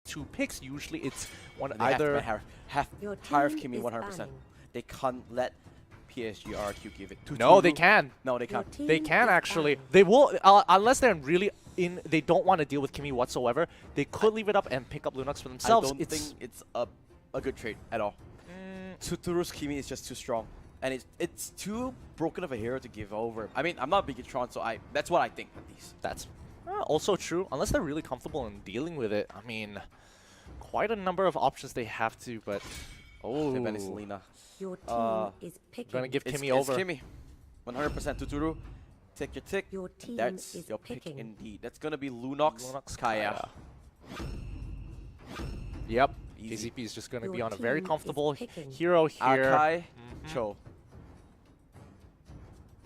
two picks, usually it's one They either. have to hire Kimmy 100%. They can't let Psg.Rrq give it. No, they can. No, they can't. They can actually. They will, unless they're really in. They don't want to deal with Kimmy whatsoever. They could leave it up and pick up Lunox for themselves. I don't think it's a good trade at all. Tuturu's Kimmy is just too strong, and it's too broken of a hero to give over. I mean, I'm not Bigetron, so that's what I think at least. That's also true. Unless they're really comfortable in dealing with it. I mean, quite a number of options they have to, but Selena. Your team is picking. Gonna give Kimmy It's over. Kimmy, 100% Tuturu. Take your tick. Your team That's is your pick picking. indeed. That's gonna be Lunox, Kaya. Yep. Easy. KZP is just going to Your be on a very team is comfortable picking. hero here. Akai, Cho.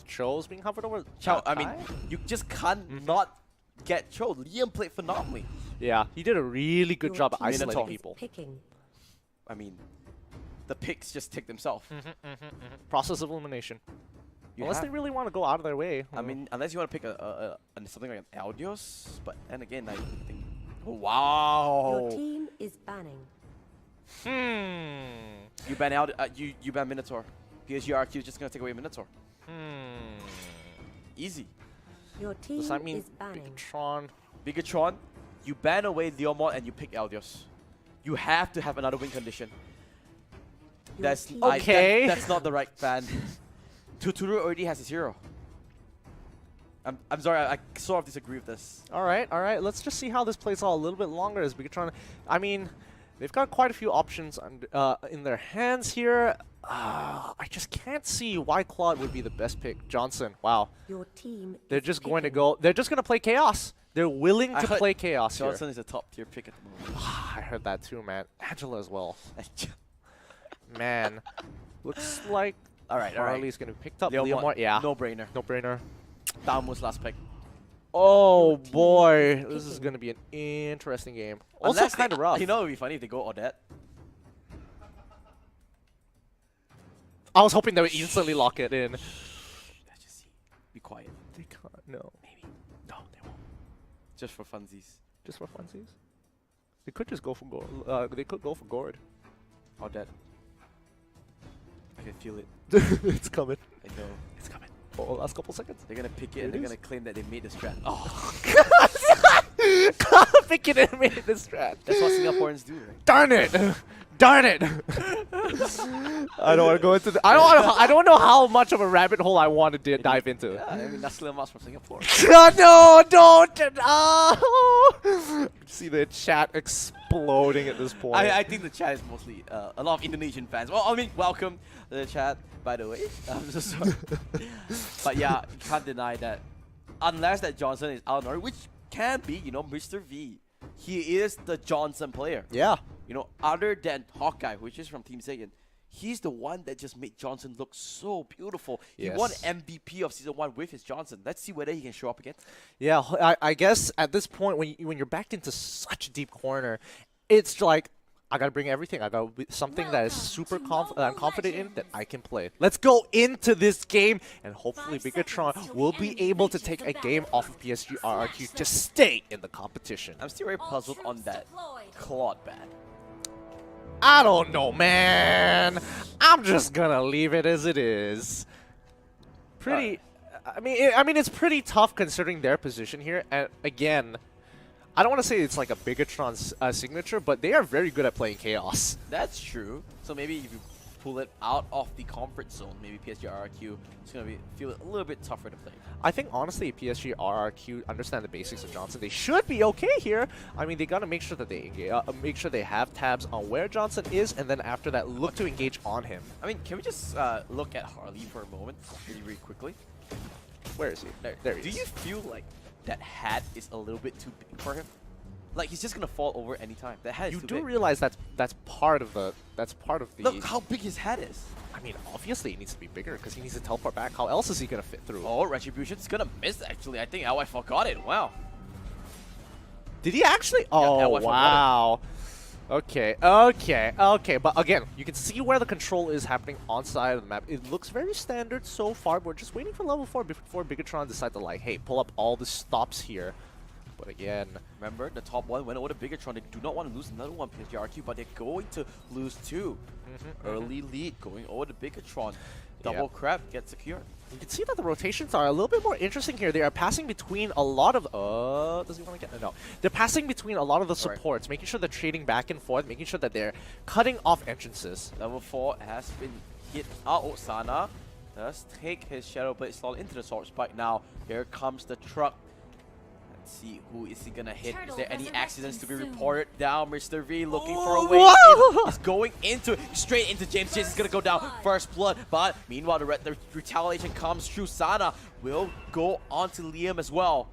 Cho's being covered over. Cho, I mean, Akai? you just can't not get Cho. Liam played phenomenally. Yeah, he did a really good Your job at team isolating is people. Picking. I mean, the picks just take themselves. Process of elimination. You Unless have- they really want to go out of their way. I mean, unless you want to pick something like an Audios, but then again, I think. Oh, wow. Your team is banning. You ban you ban Minotaur. Psg.Rrq is just gonna take away Minotaur. Easy. Your team Does that mean is banning. Bigetron? Bigetron, you ban away Leomord and you pick Audios. You have to have another win condition. Your That's team Okay. that's not the right ban. Tuturu already has his hero. I'm sorry, I sort of disagree with this. All right. Let's just see how this plays out a little bit longer as Bigetron. I mean, they've got quite a few options in their hands here. I just can't see why Claude would be the best pick. Johnson, wow. Your team They're is just going to picking. go. They're just going to play Chaos. They're willing I to heard play Chaos here. Johnson is a top tier pick at the moment. I heard that too, man. Angela as well. Man, looks like all right. Harley's going to be picked up. Leomord, Leomord, yeah. no brainer. No brainer. Damu's last pick. Oh Your team boy, is this is picking. going to be an interesting game. Also Unless kind of rough. You know, it would be funny if they go Odette. I was hoping they would instantly lock it in. Let's just see. Be quiet. They can't. No. Maybe. No, they won't. Just for funsies. Just for funsies. They could just go for Gord. They could go for Gord. Odette. I can feel it. It's coming. I know. It's coming. Oh, last couple seconds. They're gonna pick it Here and it they're is. gonna claim that they made the strat. Oh, Pick it and made this strat. that's what Singaporeans do, right? Darn it! Darn it! I don't want to go into the. I don't know how much of a rabbit hole I want to dive into. Yeah, I mean, that's Leomord from Singapore. No, don't! Oh! See the chat exploding at this point. I think the chat is mostly a lot of Indonesian fans. Well, I mean, welcome to the chat, by the way. I'm so sorry. But yeah, you can't deny that. Unless that Johnson is out, which can be, you know, Mr. V. He is the Johnson player. Yeah. You know, other than Hawkeye, which is from Team Sagan. He's the one that just made Johnson look so beautiful. He won Yes. MVP of Season 1 with his Johnson. Let's see whether he can show up again. Yeah, I guess at this point, when you're backed into such a deep corner, it's like, I gotta bring everything. I gotta be something that is super I'm confident in that I can play. Let's go into this game, and hopefully Bigetron will be able to take a game off of Psg.Rrq to stay in the competition. I'm still very puzzled on that Claude ban. I don't know, man. I'm just gonna leave it as it is. Pretty. I mean, it's pretty tough considering their position here. And again, I don't want to say it's like a Bigetron's signature, but they are very good at playing Chaos. That's true. So maybe if you pull it out of the comfort zone, maybe Psg.Rrq is going to feel a little bit tougher to play. I think honestly, if Psg.Rrq understand the basics of Johnson, they should be okay here. I mean, they gotta make sure that they engage, make sure they have tabs on where Johnson is, and then after that, look to engage on him. I mean, can we just look at Harley for a moment, really quickly? Where is he? There he Do is. you feel like that hat is a little bit too big for him? Like he's just gonna fall over anytime. That hat is You too do big. realize that's part of the Look how big his hat is. I mean, obviously it needs to be bigger because he needs to teleport back. How else is he gonna fit through? Oh, Retribution's gonna miss actually. I think I forgot it. Wow. Did he actually? I Oh, forgot wow. Okay. But again, you can see where the control is happening on side of the map. It looks very standard so far. But we're just waiting for level 4 before Bigetron decide to like, hey, pull up all the stops here. But again, remember, the top one went over to Bigetron. They do not want to lose another one Psg.Rrq, but they're going to lose two. Early lead going over to Bigetron. Double crab gets secured. you can see that the rotations are a little bit more interesting here. They are passing between a lot of... does he want to get... No. They're passing between a lot of the supports, making sure they're trading back and forth, making sure that they're cutting off entrances. Level 4 has been hit out. Osana does take his Shadow Blade slot into the Sword Spike now. Here comes the truck. Let's see, who is he gonna hit? Is there any accidents to be reported down? Mr. V looking for a way in. He's going into straight into James. James is gonna go down first blood, but meanwhile the retaliation comes through. Sana will go on to Liam as well.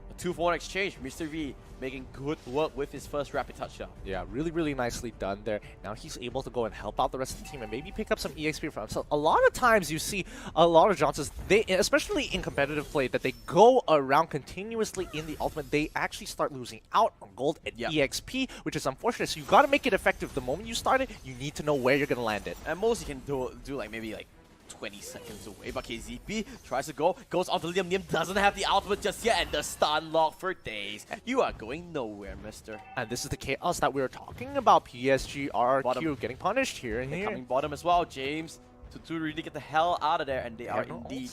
A 2-for-1 exchange. Mr. V making good work with his first rapid touchdown. Yeah, really, really nicely done there. Now he's able to go and help out the rest of the team and maybe pick up some EXP for himself. A lot of times you see a lot of Johnsons, they, especially in competitive play, that they go around continuously in the ultimate. They actually start losing out on gold and EXP, which is unfortunate. So you got to make it effective. The moment you start it, you need to know where you're going to land it. And most you can do like maybe like 20 seconds away, but KZP tries to go, goes onto Liam. Liam doesn't have the ultimate just yet, and the stun lock for days. You are going nowhere, mister. And this is the chaos that we were talking about. Psg.Rrq getting punished here and They're here. coming bottom as well. James to really get the hell out of there, and they are indeed.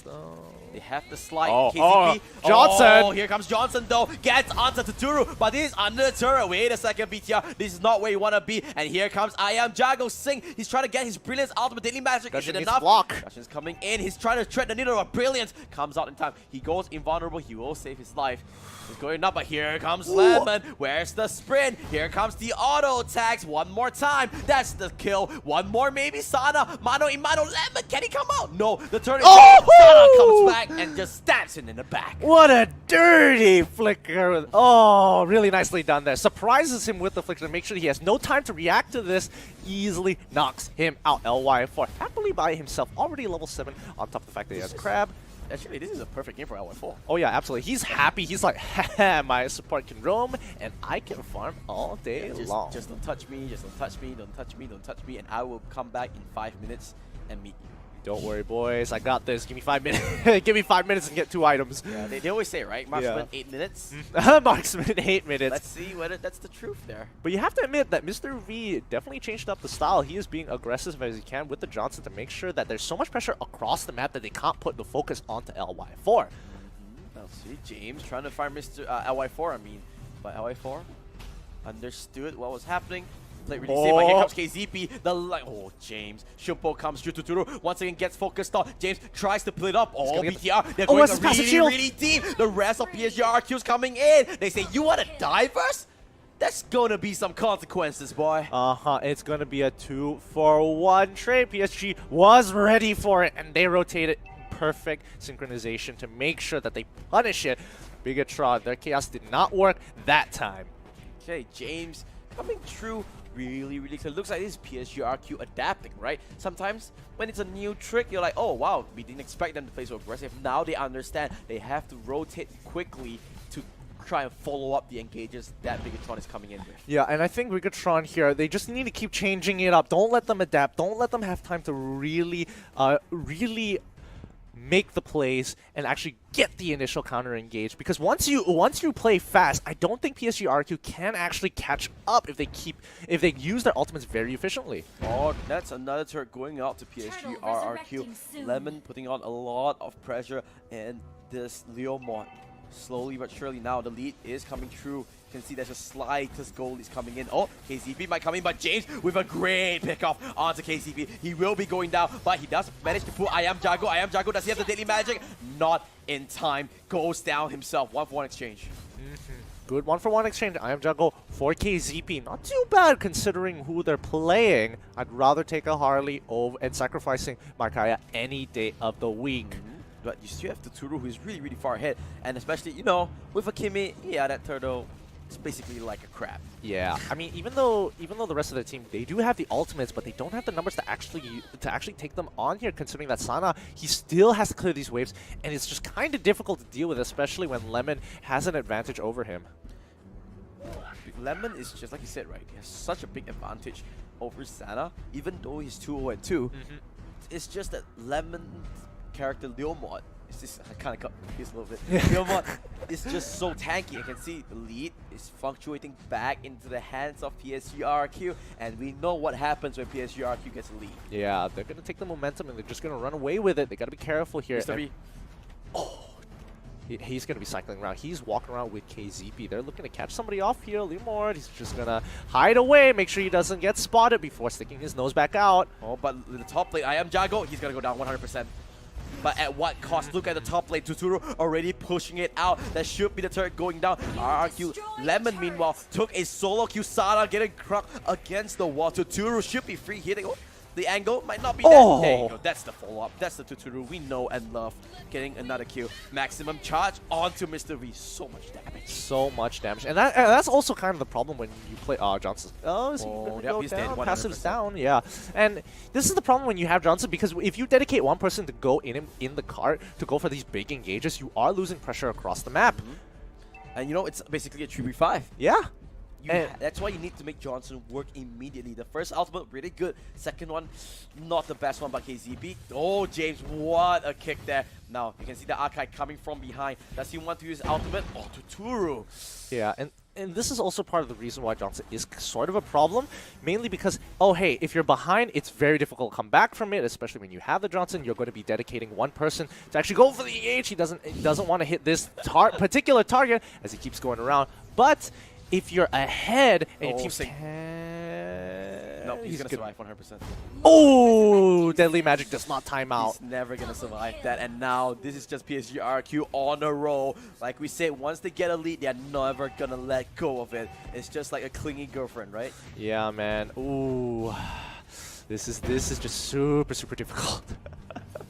They have the slide. KZP. Johnson! Oh, here comes Johnson though. Gets onto Tuturu, but this is under the turret. Wait a second, BTR. This is not where you want to be. And here comes I Am Jago Singh. He's trying to get his Brilliance ultimate daily magic. Is it enough? Gushin's coming in. He's trying to thread the needle of Brilliance. Comes out in time. He goes invulnerable. He will save his life. He's going up, but here comes Lemon. Where's the sprint? Here comes the auto attacks. One more time. That's the kill. One more maybe. Sana. Mano Imano. Lemon. Can he come out? No. The turret. Sana comes back and just stabs him in the back. What a dirty flicker. Oh, really nicely done there. Surprises him with the flicker to make sure he has no time to react to this. Easily knocks him out. LY4 happily by himself. Already level 7 on top of the fact that he has Crab. Actually, this is a perfect game for LY4. Oh yeah, absolutely. He's happy. He's like, haha, my support can roam and I can farm all day long. Just don't touch me, just don't touch me, don't touch me, don't touch me, and I will come back in 5 minutes and meet you. Don't worry, boys. I got this. Give me 5 minutes. Give me 5 minutes and get 2 items. Yeah, they always say, right? Marksman, 8 minutes. Marksman, 8 minutes. Let's see whether that's the truth there. But you have to admit that Mr. V definitely changed up the style. He is being aggressive as he can with the Johnson to make sure that there's so much pressure across the map that they can't put the focus onto LY4. Let's see. James trying to find Mr. LY4, I mean. But LY4 understood what was happening. Played really safe, but here comes KZP. James. Shumpo comes through Tuturu. Once again gets focused on. James tries to pull it up. BTR. They're going really deep. The rest of Psg.Rrq's coming in. They say, you want to die first? That's gonna be some consequences, boy. It's gonna be a 2-for-1 trade. PSG was ready for it, and they rotated perfect synchronization to make sure that they punish it. Bigetron, their chaos did not work that time. Okay, James coming through really clear. Looks like this is Psg.Rrq adapting, right? Sometimes when it's a new trick, you're like, oh wow, we didn't expect them to play so aggressive. Now they understand they have to rotate quickly to try and follow up the engages that Bigetron is coming in with. Yeah, and I think Bigetron here, they just need to keep changing it up. Don't let them adapt. Don't let them have time to really make the plays and actually get the initial counter engaged, because once you play fast, I don't think Psg.Rrq can actually catch up if they use their ultimates very efficiently. Oh, that's another turret going out to Psg.Rrq. Lemon putting on a lot of pressure, and this Leo mod slowly but surely now the lead is coming through. You can see there's a slightest goal is coming in. Oh, KZP might come in, but James with a great pickoff onto KZP. He will be going down, but he does manage to pull I Am Jago. I Am Jago, does he have the daily magic? Not in time. Goes down himself. 1-for-1 exchange. Good 1-for-1 exchange. I Am Jago for KZP. Not too bad considering who they're playing. I'd rather take a Harley over and sacrificing Markaya any day of the week. But you still have Tuturu, who is really far ahead, and especially, you know, with a Kimi, yeah, that turtle is basically like a crab. Yeah, I mean, even though the rest of the team, they do have the ultimates, but they don't have the numbers to actually take them on here. Considering that Sana, he still has to clear these waves, and it's just kind of difficult to deal with, especially when Lemon has an advantage over him. Lemon is just like you said, right? He has such a big advantage over Sana, even though he's 2-0-2. It's just that Lemon's character Leo mod It's just, I kind of got confused a little bit. Yomon is just so tanky. I can see the lead is fluctuating back into the hands of Psg.Rrq, and we know what happens when Psg.Rrq gets a lead. Yeah, they're going to take the momentum and they're just going to run away with it. They got to be careful here. Mr. V. Oh, he's going to be cycling around. He's walking around with KZP. They're looking to catch somebody off here. Lemord, he's just going to hide away, make sure he doesn't get spotted before sticking his nose back out. Oh, but the top lane, I am Jago. He's going to go down 100%. But at what cost? Look at the top lane. Tuturu already pushing it out. That should be the turret going down. RRQ. Lemon, meanwhile, took a solo Q. Sada getting cracked against the wall. Tuturu should be free hitting. Oh, the angle might not be there. Oh. There you go. That's the follow-up. That's the Tuturu we know and love. Getting another Q. Maximum charge onto Mr. V. So much damage. So much damage. And that's also kind of the problem when you play Johnson. Oh, is he gonna yep, go he's down? dead, 100%. Passive's down, yeah. And this is the problem when you have Johnson, because if you dedicate one person to go in the cart to go for these big engages, you are losing pressure across the map. And you know, it's basically a 3v5. Yeah. That's why you need to make Johnson work immediately. The first ultimate, really good. Second one, not the best one by KZP. Oh, James, what a kick there. Now, you can see the Archive coming from behind. Does he want to use ultimate? Oh, Tuturu. Yeah, and this is also part of the reason why Johnson is sort of a problem, mainly because, oh hey, if you're behind, it's very difficult to come back from it, especially when you have the Johnson. You're going to be dedicating one person to actually go for the EH. He doesn't want to hit this particular target as he keeps going around. But if you're ahead and your team's no, he's gonna survive 100%. Oh, Deadly Magic does not time out. He's never gonna survive that. And now this is just Psg.Rrq on a roll. Like we said, once they get a lead, they're never gonna let go of it. It's just like a clingy girlfriend, right? Yeah, man. Ooh, this is just super difficult.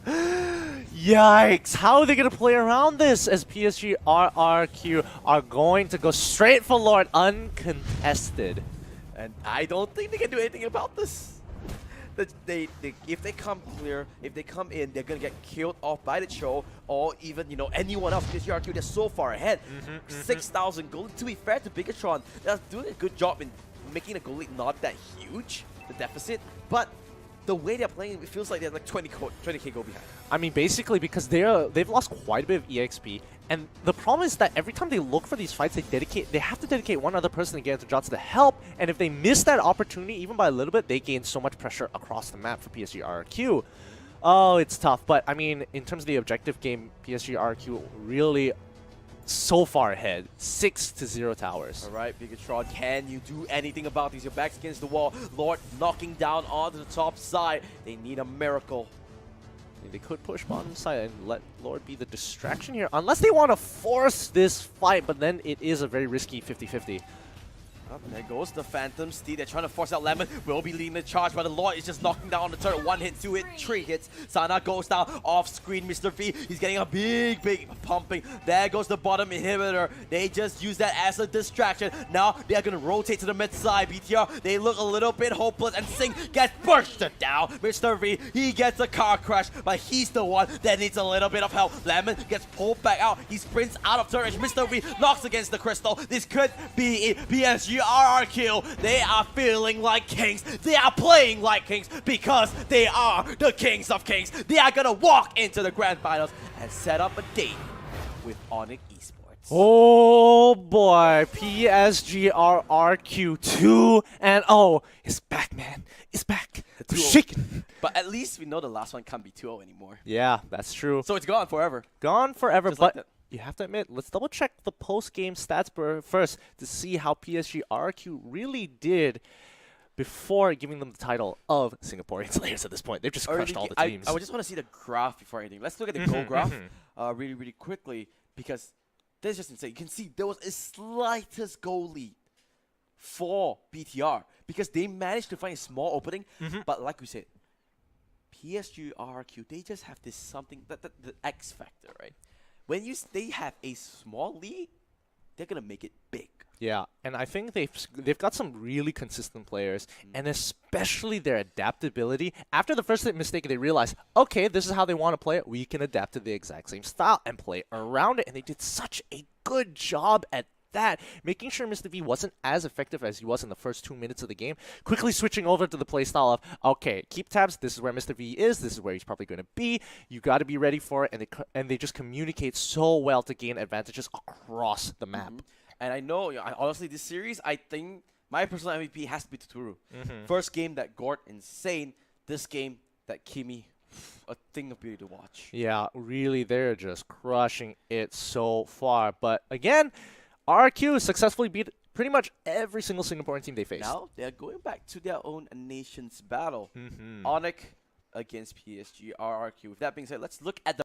Yikes! How are they gonna play around this as Psg.Rrq are going to go straight for Lord uncontested? And I don't think they can do anything about this. If they come clear, if they come in, they're gonna get killed off by the Cho, or even, you know, anyone else. Psg.Rrq, they're so far ahead. 6,000 gold. To be fair to Bigetron, they're doing a good job in making the gold lead not that huge, the deficit. But the way they're playing, it feels like they're like 20k go behind. I mean, basically because they've lost quite a bit of EXP, and the problem is that every time they look for these fights, they have to dedicate one other person to get into Johnson to help, and if they miss that opportunity even by a little bit, they gain so much pressure across the map for Psg.Rrq. Oh, it's tough, but I mean, in terms of the objective game, Psg.Rrq really so far ahead, 6-0 towers. All right, Bigetron, can you do anything about these? Your back's against the wall. Lord knocking down onto the top side. They need a miracle. They could push bottom side and let Lord be the distraction here, unless they want to force this fight, but then it is a very risky 50-50. Oh, there goes the Phantom Steed. They're trying to force out Lemon. Will be leading the charge, but the Lord is just knocking down on the turret. 1 hit, 2 hit, 3 hits. Sana goes down off screen. Mr. V, he's getting a big pumping. There goes the bottom inhibitor. They just use that as a distraction. Now they are going to rotate to the mid side. BTR, they look a little bit hopeless, and Singh gets bursted down. Mr. V, he gets a car crash, but he's the one that needs a little bit of help. Lemon gets pulled back out. He sprints out of turret. Mr. V knocks against the crystal. This could be it. Psg.Rrq, they are feeling like kings. They are playing like kings because they are the kings of kings. They are gonna walk into the grand finals and set up a date with Onyx Esports. Oh boy, Psg.Rrq 2-0 is back, man. It's back. We're shaking. But at least we know the last one can't be 2-0 anymore. Yeah, that's true. So it's gone forever. Gone forever, Just but like that. You have to admit, let's double check the post-game stats first to see how Psg.Rrq really did before giving them the title of Singaporean Slayers at this point. They've just crushed all the teams. I would just want to see the graph before anything. Let's look at the goal graph really quickly, because that's just insane. You can see there was a slightest goal lead for BTR because they managed to find a small opening, but like we said, Psg.Rrq, they just have this something, the X factor, right? When they have a small lead, they're gonna make it big. Yeah, and I think they've got some really consistent players, and especially their adaptability. After the first mistake, they realized, okay, this is how they want to play it. We can adapt to the exact same style and play around it, and they did such a good job at that, making sure Mr. V wasn't as effective as he was in the first 2 minutes of the game, quickly switching over to the playstyle of, okay, keep tabs, this is where Mr. V is, this is where he's probably going to be, you got to be ready for it, and they just communicate so well to gain advantages across the map. And I know, honestly, this series, I think my personal MVP has to be Tuturu. First game that Gord insane, this game that Kimi, a thing of beauty to watch. Yeah, really, they're just crushing it so far. But again, RRQ successfully beat pretty much every single Singaporean team they faced. Now, they're going back to their own nation's battle. Onyx against PSG, RRQ. With that being said, let's look at the